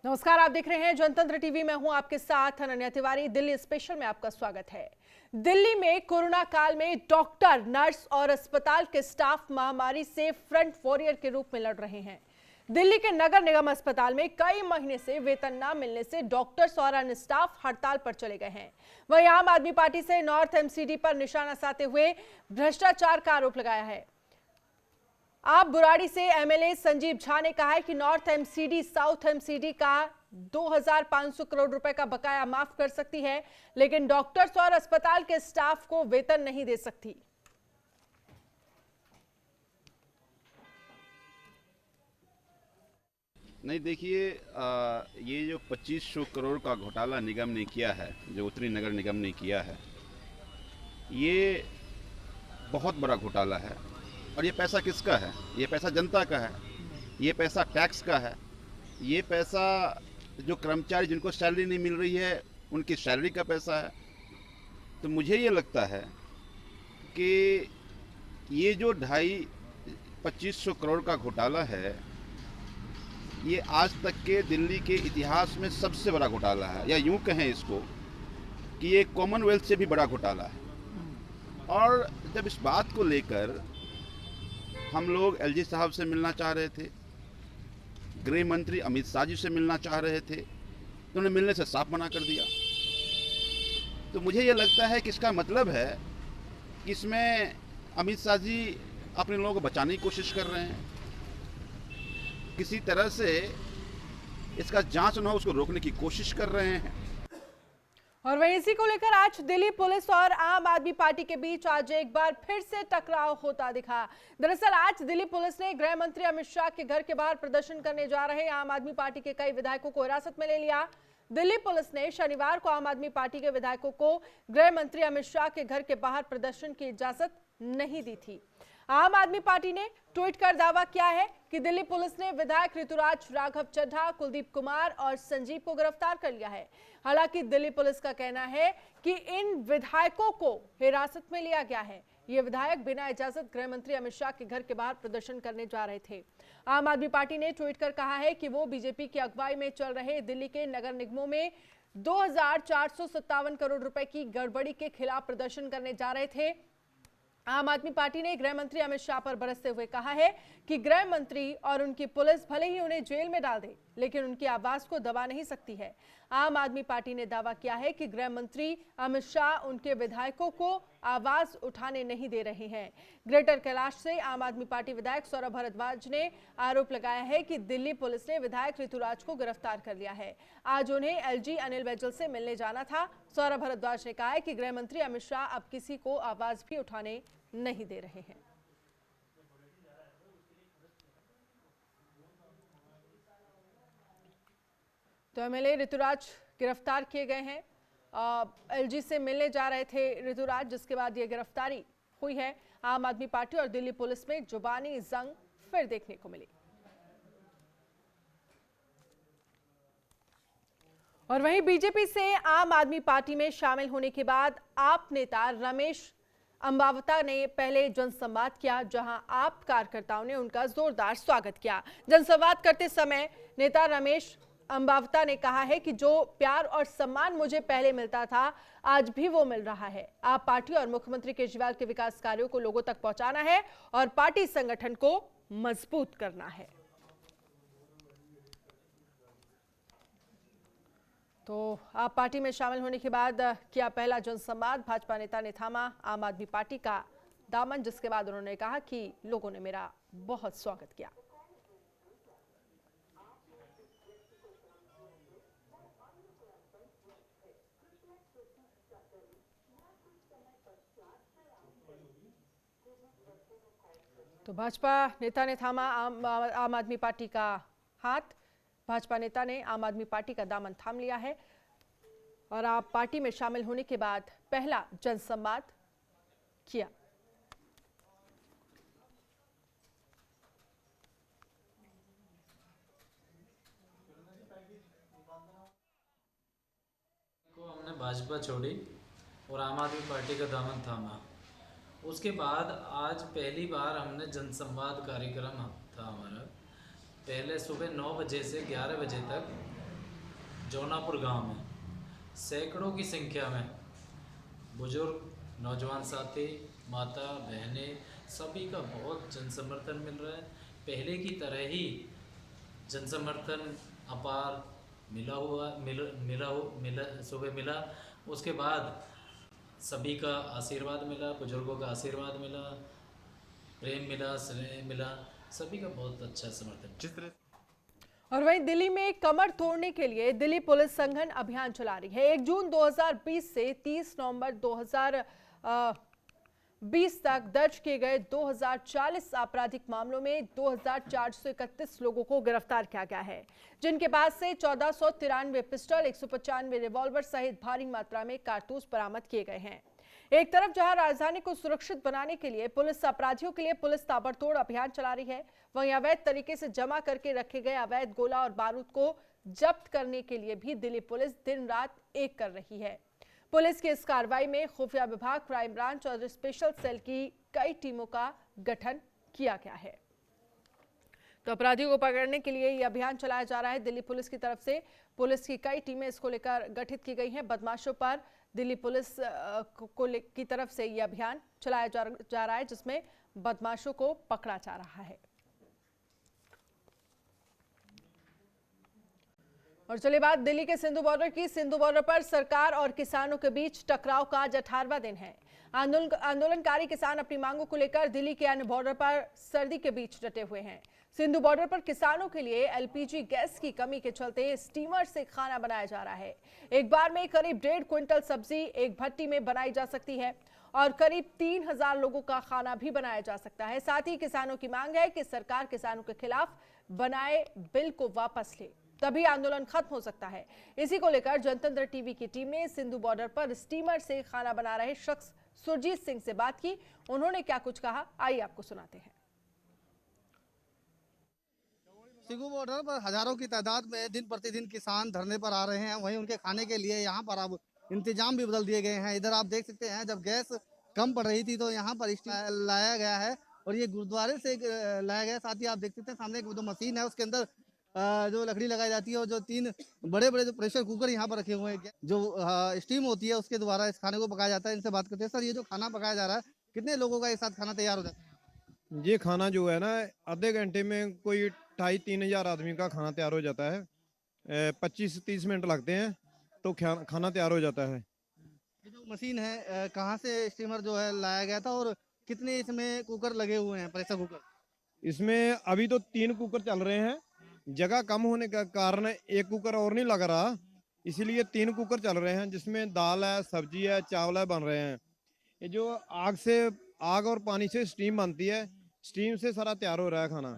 नमस्कार, आप देख रहे हैं जनतंत्र टीवी। मैं हूं आपके साथ अनन्या तिवारी। दिल्ली स्पेशल में आपका स्वागत है। दिल्ली में कोरोना काल में डॉक्टर, नर्स और अस्पताल के स्टाफ महामारी से फ्रंट वॉरियर के रूप में लड़ रहे हैं। दिल्ली के नगर निगम अस्पताल में कई महीने से वेतन न मिलने से डॉक्टर्स और अन्य स्टाफ हड़ताल पर चले गए हैं। वहीं आम आदमी पार्टी से नॉर्थ एमसीडी पर निशाना साधते हुए भ्रष्टाचार का आरोप लगाया है। आप बुराड़ी से एमएलए संजीव झा ने कहा है कि नॉर्थ एमसीडी साउथ एमसीडी का 2500 करोड़ रुपए का बकाया माफ कर सकती है, लेकिन डॉक्टर्स और अस्पताल के स्टाफ को वेतन नहीं दे सकती। नहीं, देखिए, ये जो 2500 करोड़ का घोटाला निगम ने किया है, जो उत्तरी नगर निगम ने किया है, ये बहुत बड़ा घोटाला है। और ये पैसा किसका है? ये पैसा जनता का है, ये पैसा टैक्स का है, ये पैसा जो कर्मचारी जिनको सैलरी नहीं मिल रही है उनकी सैलरी का पैसा है। तो मुझे ये लगता है कि ये जो 2500 करोड़ का घोटाला है, ये आज तक के दिल्ली के इतिहास में सबसे बड़ा घोटाला है, या यूं कहें इसको कि ये कॉमनवेल्थ से भी बड़ा घोटाला है। और जब इस बात को लेकर हम लोग एलजी साहब से मिलना चाह रहे थे, गृह मंत्री अमित शाह जी से मिलना चाह रहे थे, तो उन्होंने मिलने से साफ मना कर दिया। तो मुझे ये लगता है कि इसका मतलब है कि इसमें अमित शाह जी अपने लोगों को बचाने की कोशिश कर रहे हैं, किसी तरह से इसका जांच न हो उसको रोकने की कोशिश कर रहे हैं। और वहीं इसी को लेकर आज दिल्ली पुलिस और आम आदमी पार्टी के बीच आज एक बार फिर से टकराव होता दिखा। दरअसल आज दिल्ली पुलिस ने गृह मंत्री अमित शाह के घर के बाहर प्रदर्शन करने जा रहे आम आदमी पार्टी के कई विधायकों को हिरासत में ले लिया। दिल्ली पुलिस ने शनिवार को आम आदमी पार्टी के विधायकों को गृह मंत्री अमित शाह के घर के बाहर प्रदर्शन की इजाजत नहीं दी थी। आम आदमी पार्टी ने ट्वीट कर दावा किया है कि दिल्ली पुलिस ने विधायक ऋतुराज राघव चड्ढा, कुलदीप कुमार और संजीव को गिरफ्तार कर लिया है। हालांकि दिल्ली पुलिस का कहना है कि इन विधायकों को हिरासत में लिया गया है। ये विधायक बिना इजाजत गृह मंत्री अमित शाह के घर के बाहर प्रदर्शन करने जा रहे थे। आम आदमी पार्टी ने ट्वीट कर कहा है कि वो बीजेपी की अगुवाई में चल रहे दिल्ली के नगर निगमों में 2457 करोड़ रुपए की गड़बड़ी के खिलाफ प्रदर्शन करने जा रहे थे। आम आदमी पार्टी ने गृह मंत्री अमित शाह पर बरसते हुए कहा है कि गृह मंत्री और उनकी पुलिस भले ही उन्हें जेल में डाल दे, लेकिन उनकी आवाज को दबा नहीं सकती है। आम आदमी पार्टी ने दावा किया है कि गृह मंत्री अमित शाह उनके विधायकों को आवाज उठाने नहीं दे रहे हैं। ग्रेटर कैलाश से आम आदमी पार्टी विधायक सौरभ भारद्वाज ने आरोप लगाया है कि दिल्ली पुलिस ने विधायक ऋतुराज को गिरफ्तार कर लिया है। आज उन्हें एलजी अनिल बैजल से मिलने जाना था। सौरभ भारद्वाज ने कहा है कि गृह मंत्री अमित शाह अब किसी को आवाज भी उठाने नहीं दे रहे हैं। तो एमएलए ऋतुराज गिरफ्तार किए गए हैं। एलजी से मिलने जा रहे थे ऋतुराज, जिसके बाद ये गिरफ्तारी हुई है। आम आदमी पार्टी और दिल्ली पुलिस में जुबानी जंग फिर देखने को मिली। और वहीं बीजेपी से आम आदमी पार्टी में शामिल होने के बाद आप नेता रमेश अंबावता ने पहले जनसंवाद किया, जहां आप कार्यकर्ताओं ने उनका जोरदार स्वागत किया। जनसंवाद करते समय नेता रमेश अंबावता ने कहा है कि जो प्यार और सम्मान मुझे पहले मिलता था, आज भी वो मिल रहा है। आप पार्टी और मुख्यमंत्री केजरीवाल के विकास कार्यों को लोगों तक पहुंचाना है और पार्टी संगठन को मजबूत करना है। तो आप पार्टी में शामिल होने के बाद किया पहला जनसंवाद। भाजपा नेता ने थामा आम आदमी पार्टी का दामन, जिसके बाद उन्होंने कहा कि लोगों ने मेरा बहुत स्वागत किया। तो भाजपा नेता ने थामा आम आदमी पार्टी का हाथ। भाजपा नेता ने आम आदमी पार्टी का दामन थाम लिया है और आप पार्टी में शामिल होने के बाद पहला जनसंवाद किया। हमने भाजपा छोड़ी और आम आदमी पार्टी का दामन थामा। उसके बाद आज पहली बार हमने जनसंवाद कार्यक्रम था हमारा। पहले सुबह 9 बजे से 11 बजे तक जौनापुर गांव में सैकड़ों की संख्या में बुजुर्ग, नौजवान साथी, माता, बहनें सभी का बहुत जनसमर्थन मिल रहा है। पहले की तरह ही जनसमर्थन अपार मिला सुबह मिला। उसके बाद सभी का आशीर्वाद मिला, बुजुर्गों का आशीर्वाद मिला, प्रेम मिला, स्नेह मिला, सभी का बहुत अच्छा समर्थन। और वहीं दिल्ली में कमर तोड़ने के लिए दिल्ली पुलिस संघन अभियान चला रही है। 1 जून 2020 से 30 नवंबर 2020 तक दर्ज किए गए 2040 आपराधिक मामलों में 2431 लोगों को गिरफ्तार किया गया है, जिनके पास से 1493 पिस्टल, 195 रिवॉल्वर सहित भारी मात्रा में कारतूस बरामद किए गए हैं। एक तरफ जहां राजधानी को सुरक्षित बनाने के लिए पुलिस अपराधियों के लिए पुलिस ताबड़तोड़ अभियान चला रही है, वहीं अवैध तरीके से जमा करके रखे गए अवैध गोला और बारूद को जब्त करने के लिए भी दिल्ली पुलिस दिन रात एक कर रही है। पुलिस की इस कार्रवाई में खुफिया विभाग, क्राइम ब्रांच और स्पेशल सेल की कई टीमों का गठन किया गया है। तो अपराधियों को पकड़ने के लिए यह अभियान चलाया जा रहा है। दिल्ली पुलिस की तरफ से पुलिस की कई टीमें इसको लेकर गठित की गई हैं। बदमाशों पर दिल्ली पुलिस की तरफ से यह अभियान चलाया जा रहा है, जिसमें बदमाशों को पकड़ा जा रहा है। और चलिए बात दिल्ली के सिंधु बॉर्डर की। सिंधु बॉर्डर पर सरकार और किसानों के बीच टकराव का आज 18वां दिन है। आंदोलनकारी किसान अपनी मांगों को लेकर दिल्ली के अन्य बॉर्डर पर सर्दी के बीच डटे हुए हैं। सिंधु बॉर्डर पर किसानों के लिए एलपीजी गैस की कमी के चलते स्टीमर से खाना बनाया जा रहा है। एक बार में करीब 1.5 क्विंटल सब्जी एक भट्टी में बनाई जा सकती है और करीब 3000 लोगों का खाना भी बनाया जा सकता है। साथ ही किसानों की मांग है कि सरकार किसानों के खिलाफ बनाए बिल को वापस ले, तभी आंदोलन खत्म हो सकता है। इसी को लेकर जनतंत्र टीवी की टीम ने सिंधु बॉर्डर पर स्टीमर से खाना बना रहे शख्स सुरजीत सिंह से बात की। उन्होंने क्या कुछ कहा, आइए आपको सुनाते हैं। सिंधु बॉर्डर पर हजारों की तादाद में दिन प्रतिदिन किसान धरने पर आ रहे हैं। वहीं उनके खाने के लिए यहाँ पर अब इंतजाम भी बदल दिए गए हैं। इधर आप देख सकते हैं, जब गैस कम पड़ रही थी तो यहाँ पर लाया गया है और ये गुरुद्वारे से लाया गया। साथ ही आप देख सकते हैं सामने जो मशीन है उसके अंदर जो लकड़ी लगाई जाती है और जो 3 बड़े बड़े जो प्रेशर कुकर यहाँ पर रखे हुए हैं, जो स्टीम होती है उसके द्वारा इस खाने को पकाया जाता है। इनसे बात करते हैं। सर, ये जो खाना पकाया जा रहा है, कितने लोगों का एक साथ खाना तैयार हो जाता है? ये खाना जो है ना, आधे घंटे में कोई 2500-3000 हजार आदमी का खाना तैयार हो जाता है। 25 से 30 मिनट लगते हैं तो खाना तैयार हो जाता है। ये जो मशीन है, कहाँ से स्टीमर जो है लाया गया था और कितने इसमें कुकर लगे हुए हैं, प्रेशर कुकर? इसमें अभी तो 3 कुकर चल रहे हैं। जगह कम होने का कारण एक कुकर और नहीं लग रहा, इसीलिए 3 कुकर चल रहे हैं, जिसमें दाल है, सब्जी है, चावल है बन रहे हैं। ये जो आग और पानी से स्टीम बनती है, स्टीम से सारा तैयार हो रहा है खाना।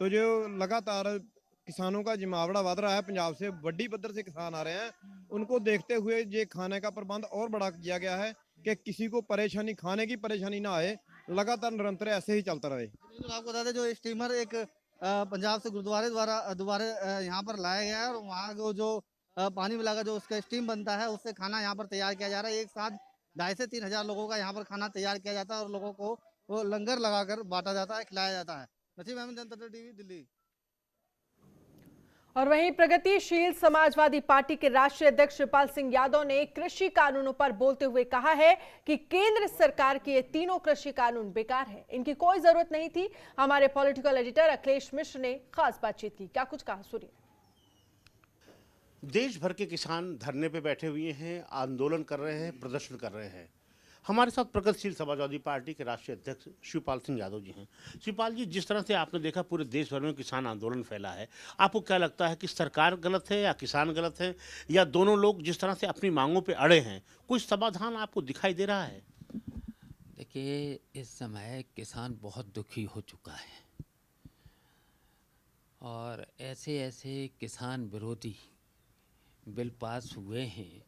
तो जो लगातार किसानों का जमावड़ा बढ़ रहा है, पंजाब से बड़ी पद्धर से किसान आ रहे हैं, उनको देखते हुए ये खाने का प्रबंध और बड़ा किया गया है कि किसी को परेशानी, खाने की परेशानी ना आए, लगातार निरंतर ऐसे ही चलता रहे। आपको बता दें, जो स्टीमर एक पंजाब से गुरुद्वारे दोबारा यहाँ पर लाया गया है और वहाँ को जो पानी मिलाकर जो उसका स्टीम बनता है, उससे खाना यहाँ पर तैयार किया जा रहा है। एक साथ 2,500 से 3,000 लोगों का यहाँ पर खाना तैयार किया जाता है और लोगों को वो लंगर लगाकर बांटा जाता है, खिलाया जाता है। नसीब अहमद, जनतंत्र टीवी, दिल्ली। और वहीं प्रगतिशील समाजवादी पार्टी के राष्ट्रीय अध्यक्ष शिवपाल सिंह यादव ने कृषि कानूनों पर बोलते हुए कहा है कि केंद्र सरकार के ये तीनों कृषि कानून बेकार हैं, इनकी कोई जरूरत नहीं थी। हमारे पॉलिटिकल एडिटर अखिलेश मिश्र ने खास बातचीत की, क्या कुछ कहा सुनिए। देश भर के किसान धरने पे बैठे हुए हैं, आंदोलन कर रहे हैं, प्रदर्शन कर रहे हैं। हमारे साथ प्रगतिशील समाजवादी पार्टी के राष्ट्रीय अध्यक्ष शिवपाल सिंह यादव जी हैं। शिवपाल जी, जिस तरह से आपने देखा पूरे देश भर में किसान आंदोलन फैला है, आपको क्या लगता है कि सरकार गलत है या किसान गलत है, या दोनों लोग जिस तरह से अपनी मांगों पे अड़े हैं, कोई समाधान आपको दिखाई दे रहा है? देखिए, इस समय किसान बहुत दुखी हो चुका है और ऐसे ऐसे किसान विरोधी बिल पास हुए हैं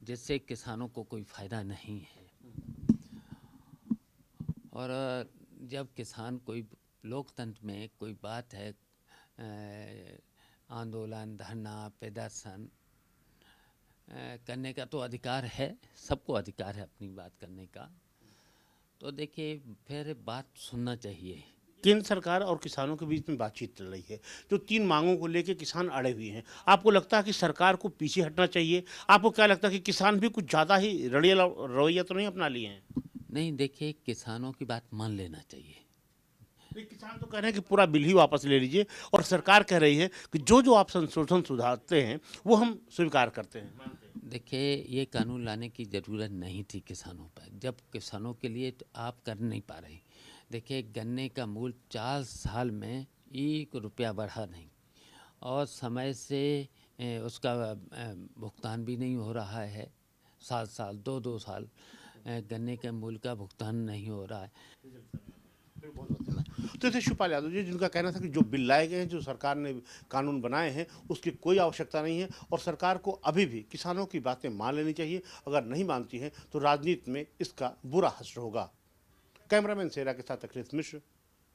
जिससे किसानों को कोई फ़ायदा नहीं है। और जब किसान कोई लोकतंत्र में कोई बात है, आंदोलन, धरना, प्रदर्शन करने का तो अधिकार है, सबको अधिकार है अपनी बात करने का। तो देखिए, फिर बात सुनना चाहिए। केंद्र सरकार और किसानों के बीच में बातचीत चल रही है। जो 3 मांगों को लेकर किसान अड़े हुए हैं, आपको लगता है कि सरकार को पीछे हटना चाहिए? आपको क्या लगता है कि किसान भी कुछ ज़्यादा ही रवैया तो नहीं अपना लिए हैं? नहीं, देखिए, किसानों की बात मान लेना चाहिए। किसान तो कह रहे हैं कि पूरा बिल ही वापस ले लीजिए, और सरकार कह रही है कि जो आप संशोधन सुधारते हैं वो हम स्वीकार करते हैं। देखिए, ये कानून लाने की ज़रूरत नहीं थी किसानों पर, जब किसानों के लिए तो आप कर नहीं पा रहे। देखिए, गन्ने का मूल्य 4 साल में 1 रुपया बढ़ा नहीं, और समय से उसका भुगतान भी नहीं हो रहा है। 7 साल 2 साल गन्ने के मूल्य का भुगतान नहीं हो रहा है। तो जैसे शिवपाल यादव जी, जिनका कहना था कि जो बिल लाए गए हैं, जो सरकार ने कानून बनाए हैं, उसकी कोई आवश्यकता नहीं है, और सरकार को अभी भी किसानों की बातें मान लेनी चाहिए। अगर नहीं मानती है तो राजनीति में इसका बुरा असर होगा। कैमरामैन सेरा के साथ अखिलेश मिश्र,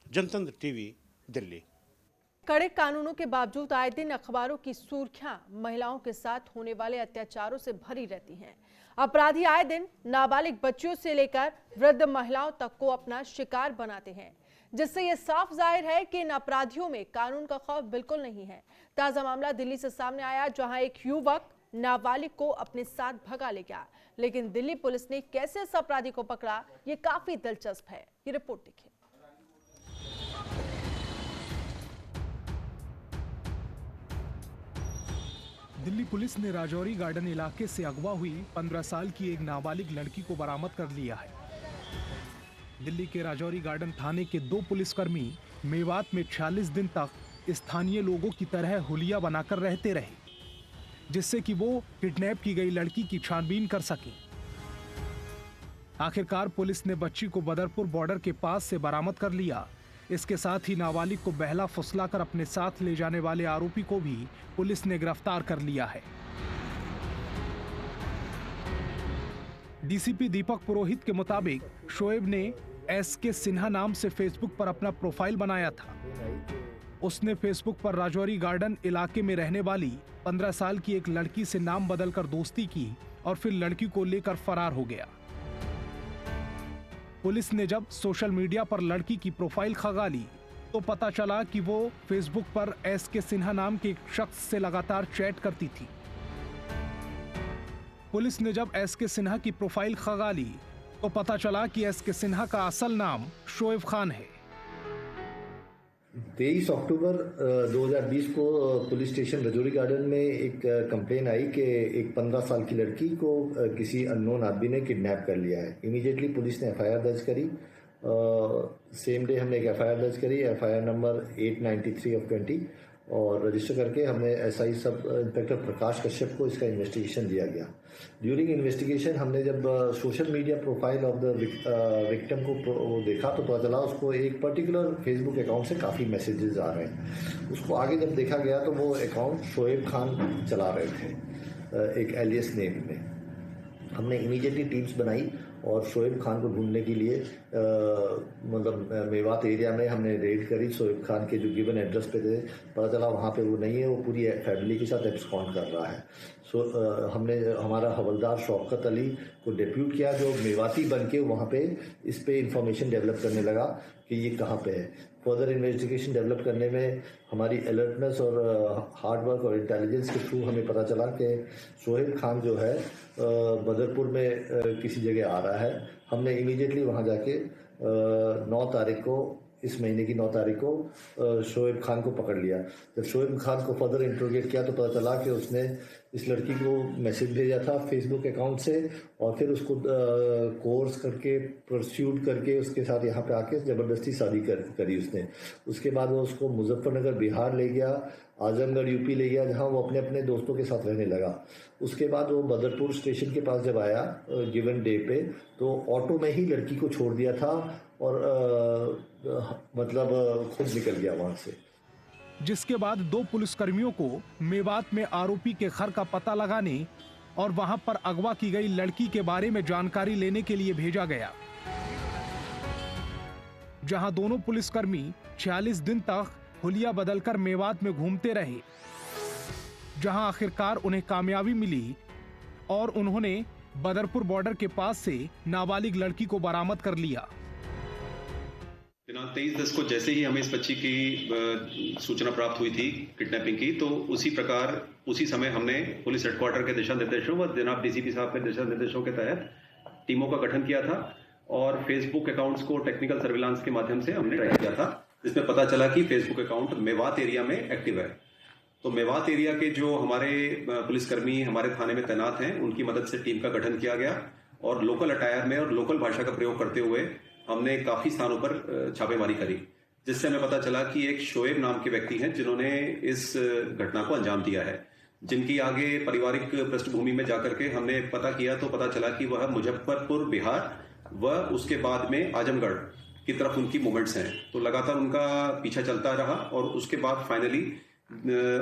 जनतंत्र टीवी, दिल्ली। कड़े कानूनों के बावजूद आए दिन अखबारों की सुर्खियां महिलाओं के साथ होने वाले अत्याचारों से भरी रहती हैं। अपराधी आए दिन नाबालिग बच्चियों से लेकर वृद्ध महिलाओं तक को अपना शिकार बनाते हैं, जिससे यह साफ जाहिर है कि इन अपराधियों में कानून का खौफ बिल्कुल नहीं है। ताजा मामला दिल्ली से सामने आया, जहां एक युवक नाबालिग को अपने साथ भगा ले गया, लेकिन दिल्ली पुलिस ने कैसे इस अपराधी को पकड़ा, ये काफी दिलचस्प है। ये रिपोर्ट देखिए। दिल्ली पुलिस ने राजौरी गार्डन इलाके से अगवा हुई 15 साल की एक नाबालिग लड़की को बरामद कर लिया है। दिल्ली के राजौरी गार्डन थाने के 2 पुलिसकर्मी मेवात में 46 दिन तक स्थानीय लोगों की तरह हुलिया बनाकर रहते रहे, जिससे कि वो किडनैप की गई लड़की की छानबीन कर सके। आखिरकार पुलिस ने बच्ची को बदरपुर बॉर्डर के पास से बरामद कर लिया। इसके साथ ही नाबालिग को बहला फुसलाकर अपने साथ ले जाने वाले आरोपी को भी पुलिस ने गिरफ्तार कर लिया है। डीसीपी दीपक पुरोहित के मुताबिक शोएब ने एसके सिन्हा नाम से फेसबुक पर अपना प्रोफाइल बनाया था। उसने फेसबुक पर राजौरी गार्डन इलाके में रहने वाली 15 साल की एक लड़की से नाम बदलकर दोस्ती की और फिर लड़की को लेकर फरार हो गया। पुलिस ने जब सोशल मीडिया पर लड़की की प्रोफाइल खंगाली तो पता चला कि वो फेसबुक पर एसके सिन्हा नाम के एक शख्स से लगातार चैट करती थी। पुलिस ने जब एसके सिन्हा की प्रोफाइल खंगाली तो पता चला कि एसके सिन्हा का असल नाम शोएब खान है। 23 अक्टूबर 2020 को पुलिस स्टेशन राजौरी गार्डन में एक कंप्लेन आई कि एक 15 साल की लड़की को किसी अननोन आदमी ने किडनैप कर लिया है। इमीडिएटली पुलिस ने एफआईआर दर्ज करी। सेम डे हमने एक एफआईआर दर्ज करी, एफआईआर नंबर 893/20, और रजिस्टर करके हमने एसआई सब इंस्पेक्टर प्रकाश कश्यप को इसका इन्वेस्टिगेशन दिया गया। ड्यूरिंग इन्वेस्टिगेशन हमने जब social media profile of the victim को देखा तो पता चला उसको एक पर्टिकुलर फेसबुक अकाउंट से काफ़ी मैसेजेस आ रहे हैं। उसको आगे जब देखा गया तो वो अकाउंट शोएब खान चला रहे थे एक एलियस नेम में। हमने इमीडिएटली टीम्स बनाई और शोएब खान को ढूंढने के लिए मतलब मेवात एरिया में हमने रेड करी। शोएब खान के जो गिवन एड्रेस पे थे पता चला वहाँ पे वो नहीं है, वो पूरी फैमिली के साथ एब्सकॉन्ड कर रहा है। हमने हमारा हवलदार शौकत अली को डिप्यूट किया जो मेवाती बन के वहाँ पे इस पे इंफॉर्मेशन डेवलप करने लगा कि ये कहाँ पे है। फर्दर इन्वेस्टिगेशन डेवलप करने में हमारी अलर्टनेस और हार्ड वर्क और इंटेलिजेंस के थ्रू हमें पता चला कि शोएब खान जो है बदरपुर में किसी जगह आ रहा है। हमने इमीडिएटली वहाँ जाके 9 तारीख को, इस महीने की 9 तारीख को शोएब खान को पकड़ लिया। जब शोएब खान को फर्दर इंट्रोगेट किया तो पता चला कि उसने इस लड़की को मैसेज भेजा था फेसबुक अकाउंट से और फिर उसको कोर्स करके परस्यूट करके उसके साथ यहाँ पे आके ज़बरदस्ती शादी करी उसने। उसके बाद वो उसको मुजफ्फरनगर बिहार ले गया, आजमगढ़ यूपी ले गया, जहाँ वो अपने अपने दोस्तों के साथ रहने लगा। उसके बाद वो बदरपुर स्टेशन के पास जब आया गिवन डे पे तो ऑटो में ही लड़की को छोड़ दिया था और मतलब खुद निकल गया वहाँ से। जिसके बाद 2 पुलिसकर्मियों को मेवात में आरोपी के घर का पता लगाने और वहां पर अगवा की गई लड़की के बारे में जानकारी लेने के लिए भेजा गया, जहां दोनों पुलिसकर्मी 46 दिन तक हुलिया बदलकर मेवात में घूमते रहे, जहां आखिरकार उन्हें कामयाबी मिली और उन्होंने बदरपुर बॉर्डर के पास से नाबालिग लड़की को बरामद कर लिया। दिनांक 23/10 को जैसे ही हमें इस बच्ची की सूचना प्राप्त हुई थी किडनैपिंग की, तो उसी समय हमने पुलिस हेडक्वार्टर के दिशा निर्देशों व जनाब डीसीपी साहब के दिशा निर्देशों के तहत टीमों का गठन किया था और फेसबुक अकाउंट्स को टेक्निकल सर्विलांस के माध्यम से हमने ट्रैक किया था, जिसमें पता चला कि फेसबुक अकाउंट मेवात एरिया में एक्टिव है। तो मेवात एरिया के जो हमारे पुलिसकर्मी हमारे थाने में तैनात हैं, उनकी मदद से टीम का गठन किया गया और लोकल अटायर में और लोकल भाषा का प्रयोग करते हुए हमने काफी स्थानों पर छापेमारी करी, जिससे हमें पता चला कि एक शोएब नाम के व्यक्ति हैं जिन्होंने इस घटना को अंजाम दिया है, जिनकी आगे पारिवारिक पृष्ठभूमि में जाकर के हमने पता किया तो पता चला कि वह मुजफ्फरपुर बिहार व उसके बाद में आजमगढ़ की तरफ उनकी मूवमेंट्स हैं। तो लगातार उनका पीछा चलता रहा और उसके बाद फाइनली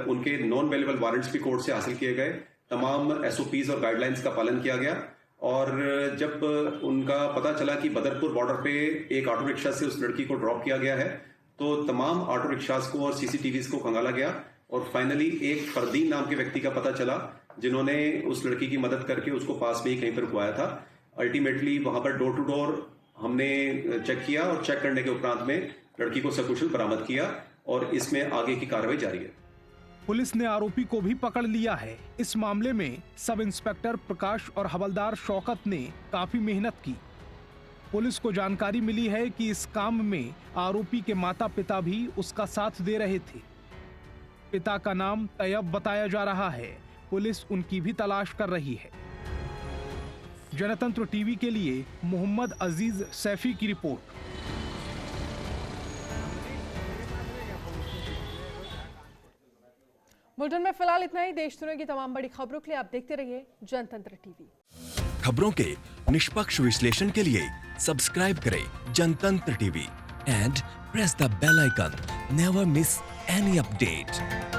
उनके नॉन अवेलेबल वारंट्स भी कोर्ट से हासिल किए गए, तमाम एसओपीज और गाइडलाइंस का पालन किया गया और जब उनका पता चला कि बदरपुर बॉर्डर पे एक ऑटो रिक्शा से उस लड़की को ड्रॉप किया गया है, तो तमाम ऑटो रिक्शास को और सीसीटीवीज को खंगाला गया और फाइनली एक फरदीन नाम के व्यक्ति का पता चला जिन्होंने उस लड़की की मदद करके उसको पास में ही कहीं पर रुकवाया था। अल्टीमेटली वहां पर डोर टू डोर हमने चेक किया और चेक करने के उपरांत में लड़की को सकुशल बरामद किया और इसमें आगे की कार्रवाई जारी है। पुलिस ने आरोपी को भी पकड़ लिया है। इस मामले में सब इंस्पेक्टर प्रकाश और हवलदार शौकत ने काफी मेहनत की। पुलिस को जानकारी मिली है कि इस काम में आरोपी के माता पिता भी उसका साथ दे रहे थे। पिता का नाम तैयब बताया जा रहा है। पुलिस उनकी भी तलाश कर रही है। जनतंत्र टीवी के लिए मोहम्मद अजीज सैफी की रिपोर्ट। बुलेटिन में फिलहाल इतना ही। देश दुनिया की तमाम बड़ी खबरों के लिए आप देखते रहिए जनतंत्र टीवी। खबरों के निष्पक्ष विश्लेषण के लिए सब्सक्राइब करें Jantantra TV and press the bell icon. Never miss any update.